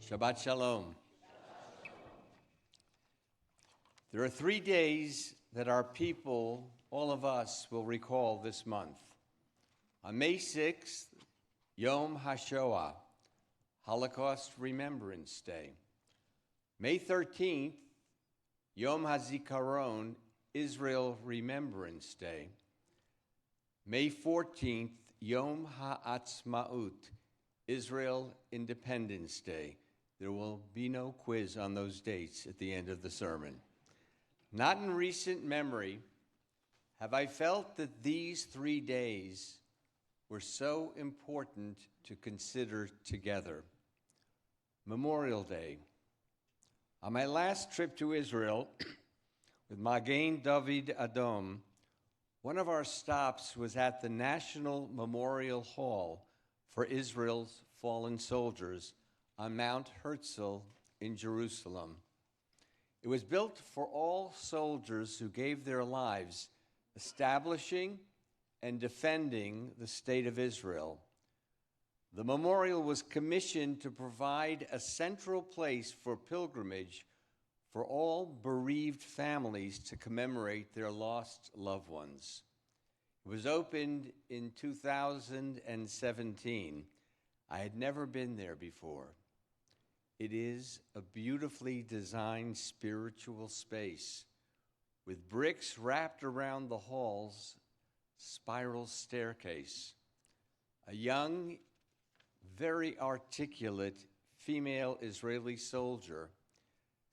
Shabbat Shalom. There are 3 days that our people, all of us, will recall this month. On May 6th, Yom HaShoah, Holocaust Remembrance Day. May 13th, Yom HaZikaron, Israel Remembrance Day. May 14th, Yom HaAtzmaut, Israel Independence Day. There will be no quiz on those dates at the end of the sermon. Not in recent memory have I felt that these 3 days were so important to consider together. Memorial Day. On my last trip to Israel with Magen David Adom, one of our stops was at the National Memorial Hall for Israel's fallen soldiers on Mount Herzl in Jerusalem. It was built for all soldiers who gave their lives establishing and defending the state of Israel. The memorial was commissioned to provide a central place for pilgrimage for all bereaved families to commemorate their lost loved ones. It was opened in 2017. I had never been there before. It is a beautifully designed spiritual space with bricks wrapped around the hall's spiral staircase. A young, very articulate female Israeli soldier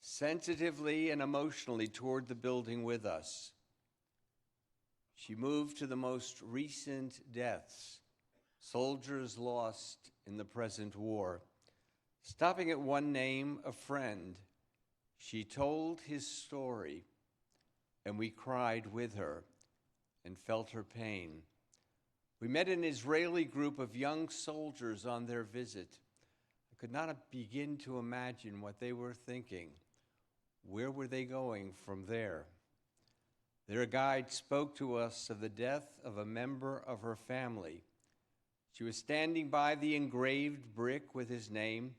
sensitively and emotionally toured the building with us. She moved to the most recent deaths, soldiers lost in the present war. Stopping at one name, a friend, she told his story, and we cried with her and felt her pain. We met an Israeli group of young soldiers on their visit. I could not begin to imagine what they were thinking. Where were they going from there? Their guide spoke to us of the death of a member of her family. She was standing by the engraved brick with his name,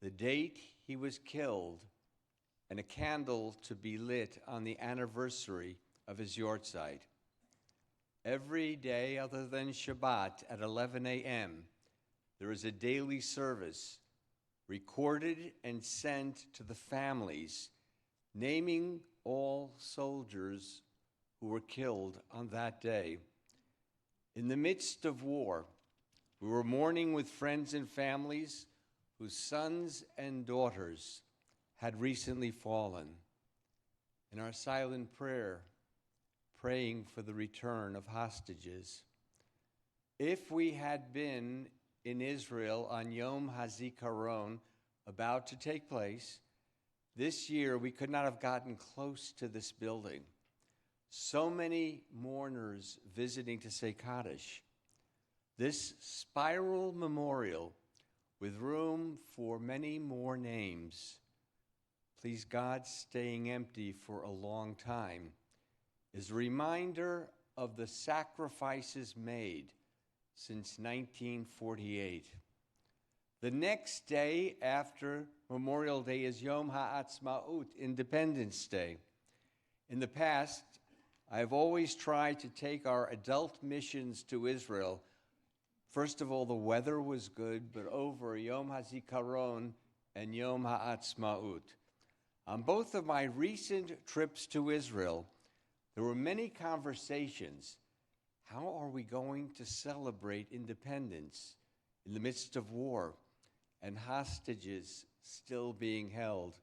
the date he was killed, and a candle to be lit on the anniversary of his yahrzeit. Every day other than Shabbat at 11 a.m., there is a daily service recorded and sent to the families, naming all soldiers who were killed on that day. In the midst of war, we were mourning with friends and families whose sons and daughters had recently fallen. In our silent prayer, praying for the return of hostages. If we had been in Israel on Yom HaZikaron about to take place, this year we could not have gotten close to this building. So many mourners visiting to say Kaddish. This spiral memorial with room for many more names, please God staying empty for a long time, is a reminder of the sacrifices made since 1948. The next day after Memorial Day is Yom HaAtzmaut, Independence Day. In the past, I have always tried to take our adult missions to Israel. First of all, the weather was good, but over Yom HaZikaron and Yom HaAtzmaut. On both of my recent trips to Israel, there were many conversations. How are we going to celebrate independence in the midst of war and hostages still being held?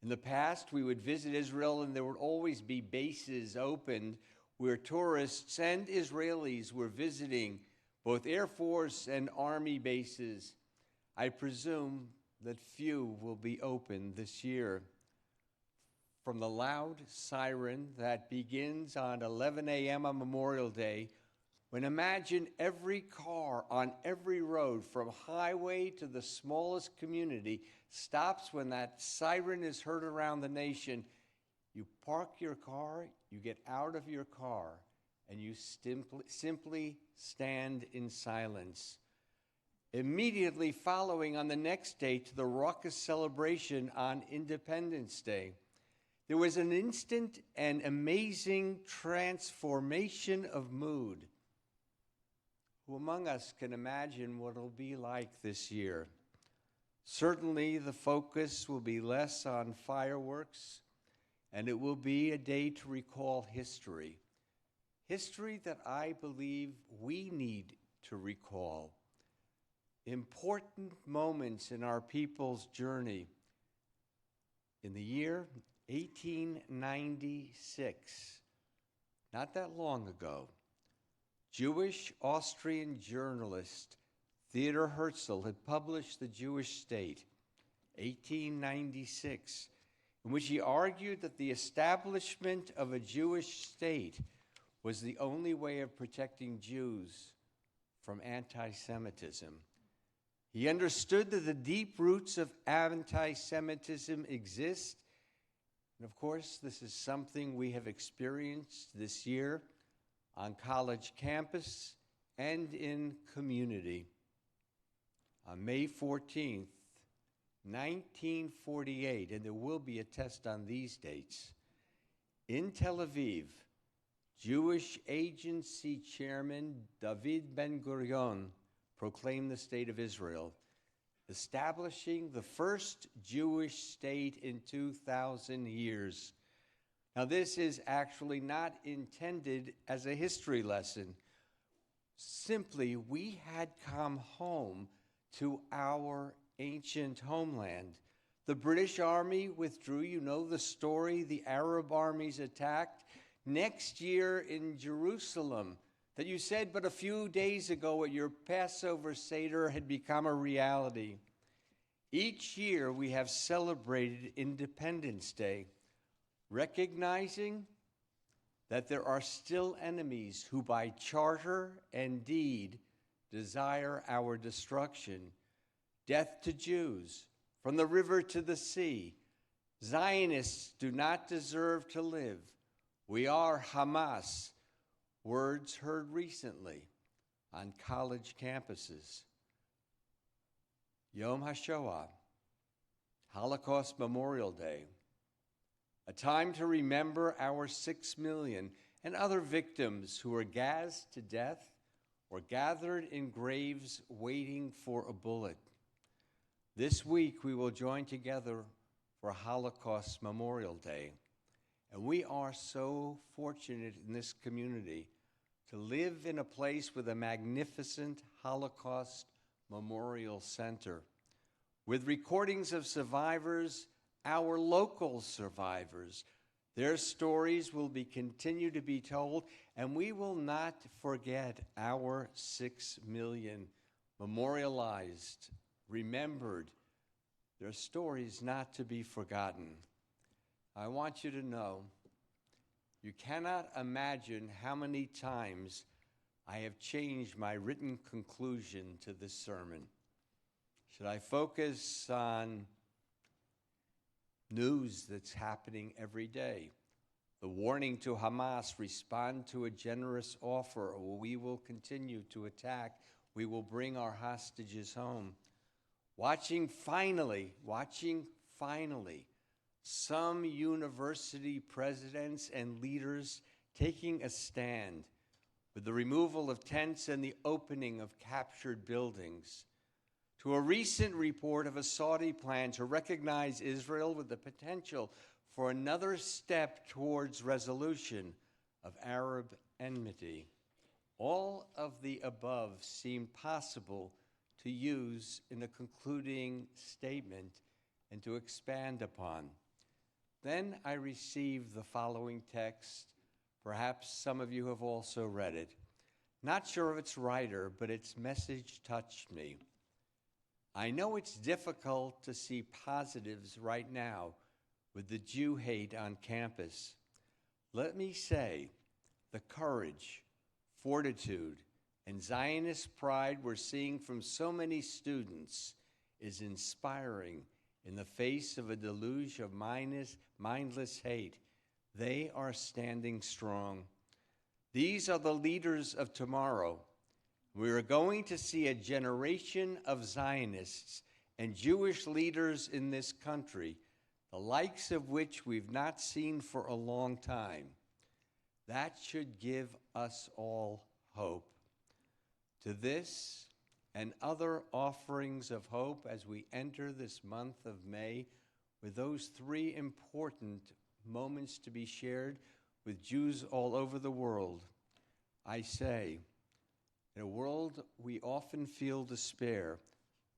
In the past, we would visit Israel and there would always be bases opened where tourists and Israelis were visiting both Air Force and Army bases. I presume that few will be open this year. From the loud siren that begins on 11 a.m. on Memorial Day, when imagine every car on every road from highway to the smallest community stops when that siren is heard around the nation, you park your car, you get out of your car, and you simply stand in silence. immediately following on the next day to the raucous celebration on Independence Day. There was an instant and amazing transformation of mood. Who among us can imagine what it'll be like this year? Certainly, the focus will be less on fireworks, and it will be a day to recall history. History that I believe we need to recall. Important moments in our people's journey. In the year 1896, not that long ago, Jewish Austrian journalist Theodor Herzl had published The Jewish State, 1896, in which he argued that the establishment of a Jewish state was the only way of protecting Jews from anti-Semitism. He understood that the deep roots of anti-Semitism exist. And of course, this is something we have experienced this year on college campus and in community. On May 14th, 1948, and there will be a test on these dates, in Tel Aviv, Jewish Agency Chairman David Ben-Gurion proclaimed the State of Israel, establishing the first Jewish state in 2,000 years. Now, this is actually not intended as a history lesson. Simply, we had come home to our ancient homeland. The British Army withdrew. You know the story. The Arab armies attacked. Next year in Jerusalem, that you said but a few days ago at your Passover Seder had become a reality. Each year we have celebrated Independence Day, recognizing that there are still enemies who by charter and deed desire our destruction. Death to Jews, from the river to the sea. Zionists do not deserve to live. We are Hamas, words heard recently on college campuses. Yom HaShoah, Holocaust Memorial Day, a time to remember our 6 million and other victims who were gassed to death or gathered in graves waiting for a bullet. This week we will join together for Holocaust Memorial Day. And we are so fortunate in this community to live in a place with a magnificent Holocaust Memorial Center, with recordings of survivors, our local survivors. Their stories will continue to be told, and we will not forget our 6 million memorialized, remembered, their stories not to be forgotten. I want you to know, you cannot imagine how many times I have changed my written conclusion to this sermon. Should I focus on news that's happening every day? The warning to Hamas, respond to a generous offer, or we will continue to attack. We will bring our hostages home. Watching finally, some university presidents and leaders taking a stand with the removal of tents and the opening of captured buildings, to a recent report of a Saudi plan to recognize Israel with the potential for another step towards resolution of Arab enmity. All of the above seem possible to use in a concluding statement and to expand upon. Then I received the following text. Perhaps some of you have also read it. Not sure of its writer, but its message touched me. I know it's difficult to see positives right now with the Jew hate on campus. Let me say, the courage, fortitude, and Zionist pride we're seeing from so many students is inspiring in the face of a deluge of mindless hate. They are standing strong. These are the leaders of tomorrow. We are going to see a generation of Zionists and Jewish leaders in this country, the likes of which we've not seen for a long time. That should give us all hope. To this and other offerings of hope as we enter this month of May, with those three important moments to be shared with Jews all over the world, I say, in a world we often feel despair,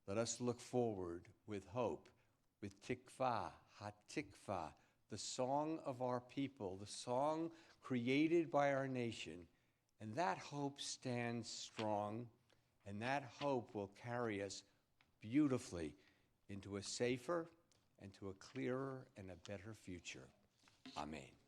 let us look forward with hope, with tikvah, hatikvah, the song of our people, the song created by our nation. And that hope stands strong, and that hope will carry us beautifully into a safer and to a clearer and a better future. Amen.